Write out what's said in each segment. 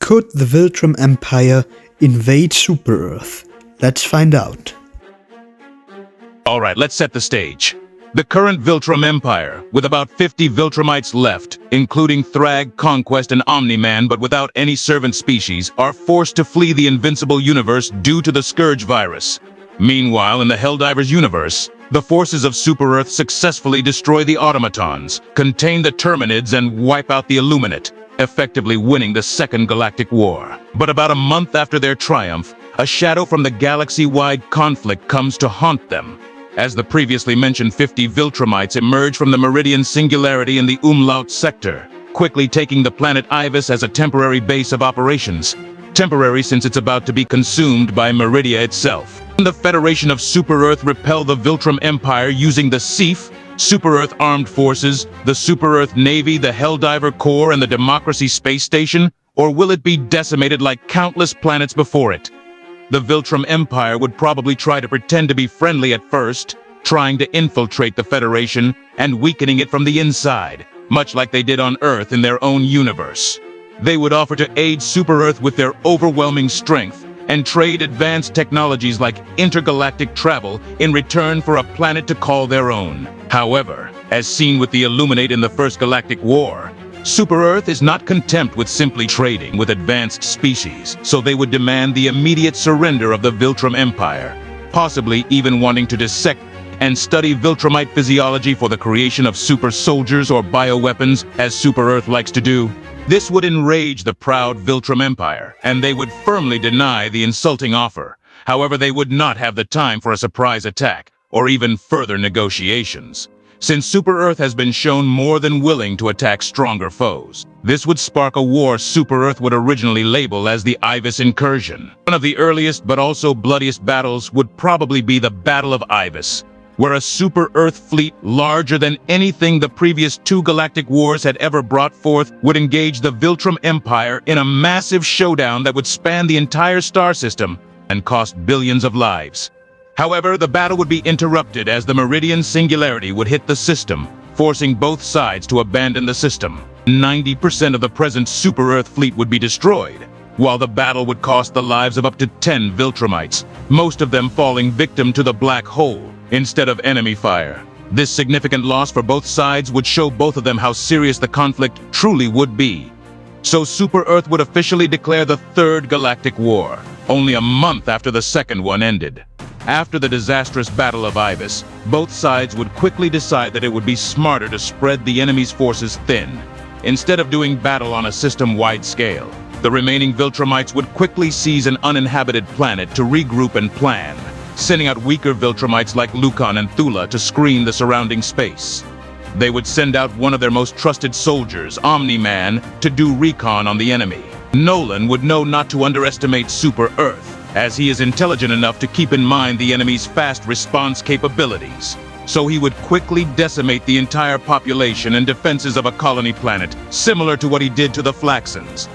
Could the Viltrum Empire invade Super-Earth? Let's find out. Alright, let's set the stage. The current Viltrum Empire, with about 50 Viltrumites left, including Thrag, Conquest, and Omni-Man, but without any servant species, are forced to flee the invincible universe due to the Scourge virus. Meanwhile, in the Helldivers universe, the forces of Super-Earth successfully destroy the automatons, contain the Terminids, and wipe out the Illuminate, effectively winning the Second Galactic War. But about a month after their triumph, a shadow from the galaxy-wide conflict comes to haunt them, as the previously mentioned 50 Viltrumites emerge from the Meridian Singularity in the Umlaut sector, quickly taking the planet Ibis as a temporary base of operations. Temporary since it's about to be consumed by Meridia itself. The Federation of Super-Earth repel the Viltrum Empire using the SEAF, Super-Earth Armed Forces, the Super-Earth Navy, the Helldiver Corps, and the Democracy Space Station? Or will it be decimated like countless planets before it? The Viltrum Empire would probably try to pretend to be friendly at first, trying to infiltrate the Federation and weakening it from the inside, much like they did on Earth in their own universe. They would offer to aid Super-Earth with their overwhelming strength and trade advanced technologies like intergalactic travel in return for a planet to call their own. However, as seen with the Illuminate in the First Galactic War, Super-Earth is not content with simply trading with advanced species, so they would demand the immediate surrender of the Viltrum Empire, possibly even wanting to dissect and study Viltrumite physiology for the creation of super soldiers or bioweapons, as Super-Earth likes to do. This would enrage the proud Viltrum Empire, and they would firmly deny the insulting offer. However, they would not have the time for a surprise attack, or even further negotiations, since Super-Earth has been shown more than willing to attack stronger foes. This would spark a war Super-Earth would originally label as the Ibis Incursion. One of the earliest but also bloodiest battles would probably be the Battle of Ibis, where a Super-Earth fleet larger than anything the previous 2 galactic wars had ever brought forth would engage the Viltrum Empire in a massive showdown that would span the entire star system and cost billions of lives. However, the battle would be interrupted as the Meridian Singularity would hit the system, forcing both sides to abandon the system. 90% of the present Super-Earth fleet would be destroyed, while the battle would cost the lives of up to 10 Viltrumites, most of them falling victim to the black hole instead of enemy fire. This significant loss for both sides would show both of them how serious the conflict truly would be. So Super-Earth would officially declare the Third Galactic War, only a month after the second one ended. After the disastrous Battle of Ibis, both sides would quickly decide that it would be smarter to spread the enemy's forces thin. Instead of doing battle on a system-wide scale, the remaining Viltrumites would quickly seize an uninhabited planet to regroup and plan, sending out weaker Viltrumites like Lucan and Thula to screen the surrounding space. They would send out one of their most trusted soldiers, Omni-Man, to do recon on the enemy. Nolan would know not to underestimate Super-Earth, as he is intelligent enough to keep in mind the enemy's fast response capabilities. So he would quickly decimate the entire population and defenses of a colony planet, similar to what he did to the Flaxans.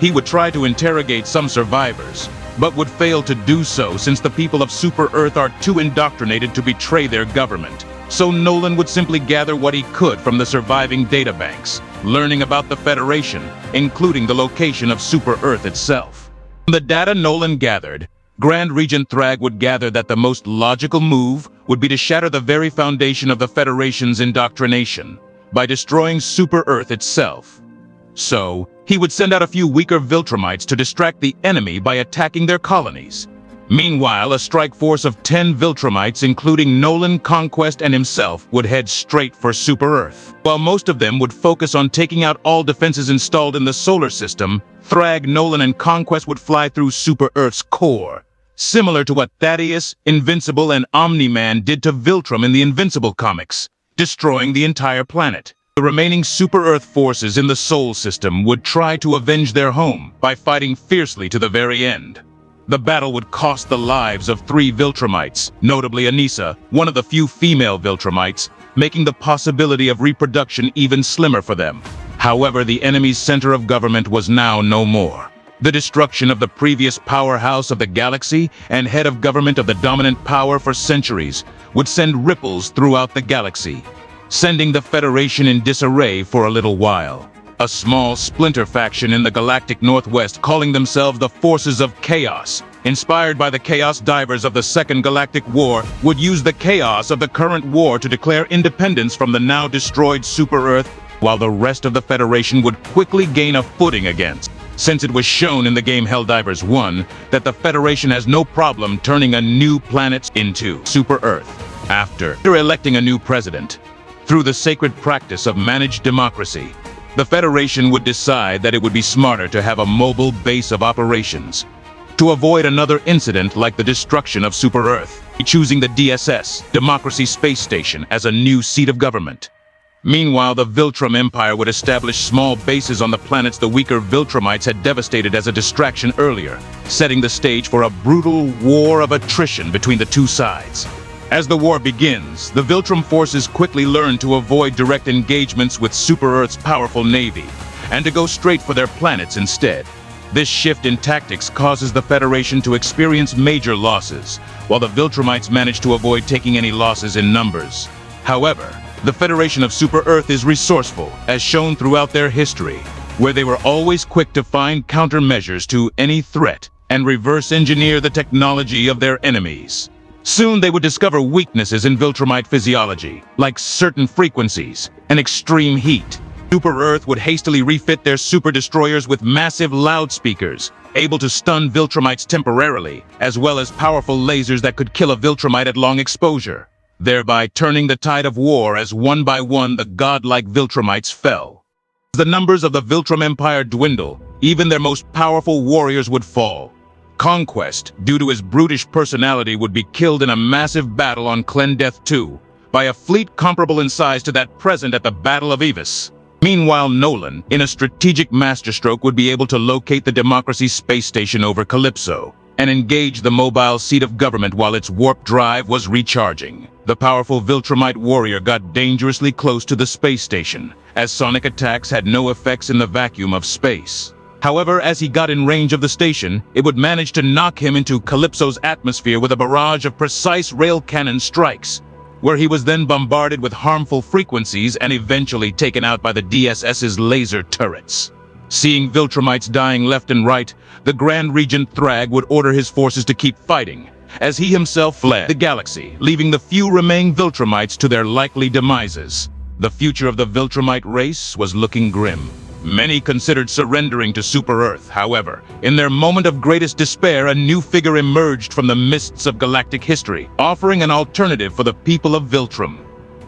He would try to interrogate some survivors, but would fail to do so since the people of Super-Earth are too indoctrinated to betray their government. So Nolan would simply gather what he could from the surviving databanks, learning about the Federation, including the location of Super-Earth itself. From the data Nolan gathered, Grand Regent Thrag would gather that the most logical move would be to shatter the very foundation of the Federation's indoctrination by destroying Super-Earth itself. So, he would send out a few weaker Viltrumites to distract the enemy by attacking their colonies. Meanwhile, a strike force of 10 Viltrumites, including Nolan, Conquest, and himself, would head straight for Super-Earth. While most of them would focus on taking out all defenses installed in the solar system, Thrag, Nolan, and Conquest would fly through Super-Earth's core, similar to what Thaddeus, Invincible, and Omni-Man did to Viltrum in the Invincible comics, destroying the entire planet. The remaining Super-Earth forces in the Sol system would try to avenge their home by fighting fiercely to the very end. The battle would cost the lives of 3 Viltrumites, notably Anissa, one of the few female Viltrumites, making the possibility of reproduction even slimmer for them. However, the enemy's center of government was now no more. The destruction of the previous powerhouse of the galaxy and head of government of the dominant power for centuries would send ripples throughout the galaxy, sending the Federation in disarray for a little while. a small splinter faction in the galactic northwest calling themselves the Forces of Chaos, inspired by the Chaos Divers of the Second Galactic War, would use the chaos of the current war to declare independence from the now destroyed Super-Earth, while the rest of the Federation would quickly gain a footing against. Since it was shown in the game Helldivers 1 that the Federation has no problem turning a new planet into Super-Earth after electing a new president. Through the sacred practice of managed democracy, the Federation would decide that it would be smarter to have a mobile base of operations to avoid another incident like the destruction of Super-Earth, choosing the DSS, Democracy Space Station, as a new seat of government. Meanwhile, the Viltrum Empire would establish small bases on the planets the weaker Viltrumites had devastated as a distraction earlier, setting the stage for a brutal war of attrition between the two sides. As the war begins, the Viltrum forces quickly learn to avoid direct engagements with Super-Earth's powerful navy, and to go straight for their planets instead. This shift in tactics causes the Federation to experience major losses, while the Viltrumites manage to avoid taking any losses in numbers. However, the Federation of Super-Earth is resourceful, as shown throughout their history, where they were always quick to find countermeasures to any threat and reverse engineer the technology of their enemies. Soon they would discover weaknesses in Viltrumite physiology, like certain frequencies and extreme heat. Super-Earth would hastily refit their super-destroyers with massive loudspeakers, able to stun Viltrumites temporarily, as well as powerful lasers that could kill a Viltrumite at long exposure, thereby turning the tide of war as one by one the godlike Viltrumites fell. As the numbers of the Viltrum Empire dwindle, even their most powerful warriors would fall. Conquest, due to his brutish personality, would be killed in a massive battle on Klendeth II by a fleet comparable in size to that present at the Battle of Evis. Meanwhile, Nolan, in a strategic masterstroke, would be able to locate the Democracy Space Station over Calypso and engage the mobile seat of government while its warp drive was recharging. The powerful Viltrumite warrior got dangerously close to the space station, as sonic attacks had no effects in the vacuum of space. However, as he got in range of the station, it would manage to knock him into Calypso's atmosphere with a barrage of precise rail cannon strikes, where he was then bombarded with harmful frequencies and eventually taken out by the DSS's laser turrets. Seeing Viltrumites dying left and right, the Grand Regent Thrag would order his forces to keep fighting, as he himself fled the galaxy, leaving the few remaining Viltrumites to their likely demises. The future of the Viltrumite race was looking grim. Many considered surrendering to Super-Earth. However, in their moment of greatest despair, a new figure emerged from the mists of galactic history, offering an alternative for the people of Viltrum.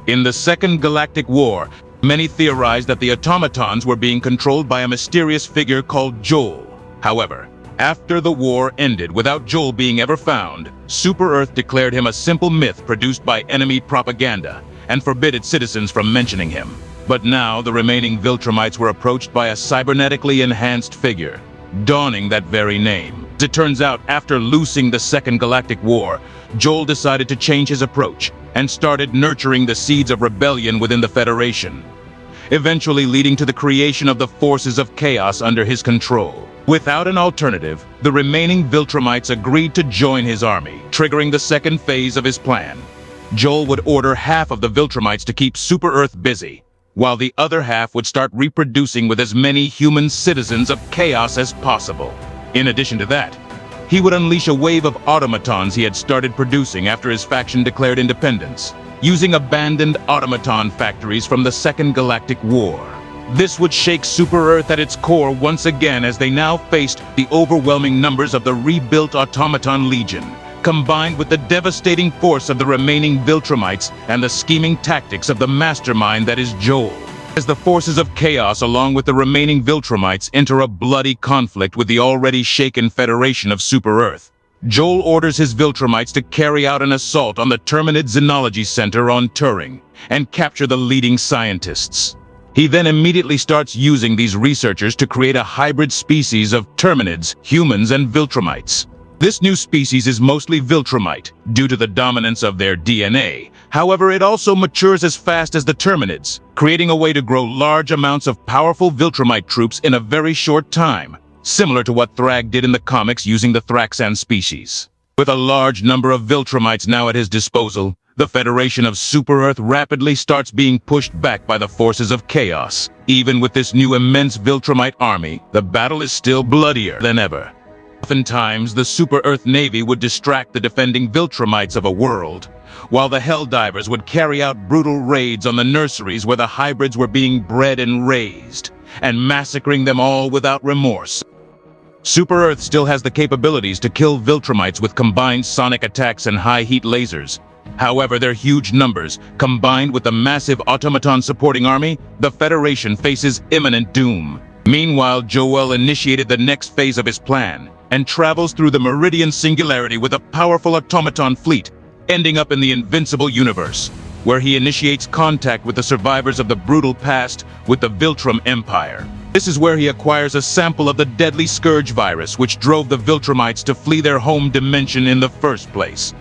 In the Second Galactic War, many theorized that the automatons were being controlled by a mysterious figure called Joel. However, after the war ended without Joel being ever found, Super-Earth declared him a simple myth produced by enemy propaganda, and forbid its citizens from mentioning him. But now the remaining Viltrumites were approached by a cybernetically enhanced figure, donning that very name. As it turns out, after losing the Second Galactic War, Joel decided to change his approach and started nurturing the seeds of rebellion within the Federation, eventually leading to the creation of the Forces of Chaos under his control. Without an alternative, the remaining Viltrumites agreed to join his army, triggering the second phase of his plan. Joel would order half of the Viltrumites to keep Super-Earth busy, while the other half would start reproducing with as many human citizens of chaos as possible. In addition to that, he would unleash a wave of automatons he had started producing after his faction declared independence, using abandoned automaton factories from the Second Galactic War. This would shake Super-Earth at its core once again, as they now faced the overwhelming numbers of the rebuilt Automaton Legion, combined with the devastating force of the remaining Viltrumites and the scheming tactics of the mastermind that is Joel. As the Forces of Chaos along with the remaining Viltrumites enter a bloody conflict with the already shaken Federation of Super-Earth, Joel orders his Viltrumites to carry out an assault on the Terminid Xenology Center on Turing and capture the leading scientists. He then immediately starts using these researchers to create a hybrid species of Terminids, humans, and Viltrumites. This new species is mostly Viltrumite, due to the dominance of their DNA. However, it also matures as fast as the Terminids, creating a way to grow large amounts of powerful Viltrumite troops in a very short time, similar to what Thrag did in the comics using the Thraxan species. With a large number of Viltrumites now at his disposal, The Federation of Super-Earth rapidly starts being pushed back by the forces of chaos. Even with this new immense Viltrumite army, the battle is still bloodier than ever. Oftentimes, the Super-Earth Navy would distract the defending Viltrumites of a world, while the helldivers would carry out brutal raids on the nurseries where the hybrids were being bred and raised, and massacring them all without remorse. Super-Earth still has the capabilities to kill Viltrumites with combined sonic attacks and high-heat lasers. However, their huge numbers, combined with the massive automaton supporting army, the Federation faces imminent doom. Meanwhile, Joel initiated the next phase of his plan, and travels through the Meridian Singularity with a powerful automaton fleet, ending up in the Invincible Universe, where he initiates contact with the survivors of the brutal past with the Viltrum Empire. This is where he acquires a sample of the deadly Scourge virus which drove the Viltrumites to flee their home dimension in the first place.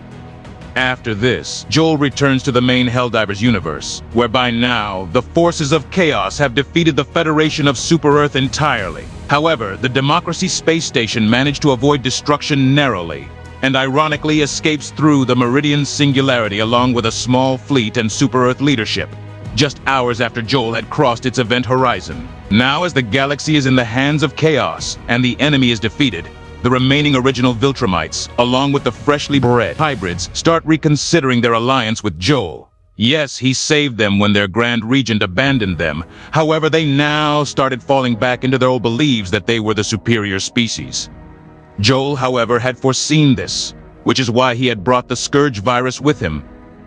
After this, Joel returns to the main Helldivers universe, where by now, the forces of chaos have defeated the Federation of Super-Earth entirely. However, the Democracy space station managed to avoid destruction narrowly, and ironically escapes through the Meridian Singularity along with a small fleet and Super-Earth leadership, just hours after Joel had crossed its event horizon. Now, as the galaxy is in the hands of chaos, and the enemy is defeated, the remaining original Viltrumites, along with the freshly bred hybrids, start reconsidering their alliance with Joel. Yes, he saved them when their Grand Regent abandoned them. However, they now started falling back into their old beliefs that they were the superior species. Joel, however, had foreseen this, which is why he had brought the Scourge virus with him.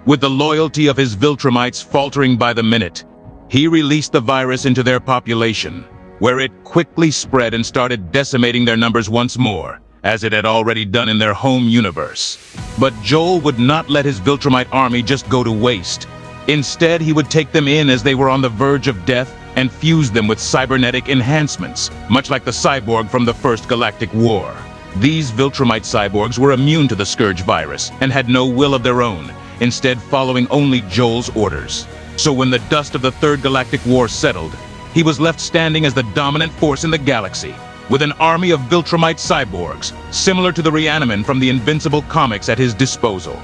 With the loyalty of his Viltrumites faltering by the minute, he released the virus into their population, where it quickly spread and started decimating their numbers once more, as it had already done in their home universe. But Joel would not let his Viltrumite army just go to waste. Instead, he would take them in as they were on the verge of death and fuse them with cybernetic enhancements, much like the cyborg from the First Galactic War. These Viltrumite cyborgs were immune to the Scourge virus and had no will of their own, instead following only Joel's orders. So when the dust of the Third Galactic War settled, he was left standing as the dominant force in the galaxy, with an army of Viltrumite cyborgs, similar to the Reaniman from the Invincible comics at his disposal.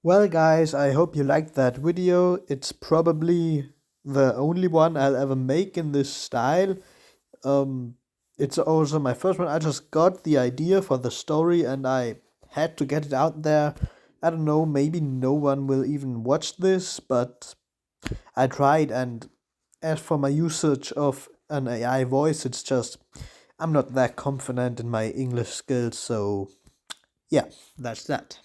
Well guys, I hope you liked that video. It's probably the only one I'll ever make in this style. It's also my first one. I just got the idea for the story and I had to get it out there. I don't know, maybe no one will even watch this, but I tried, and as for my usage of an AI voice, it's just, I'm not that confident in my English skills, so yeah, that's that.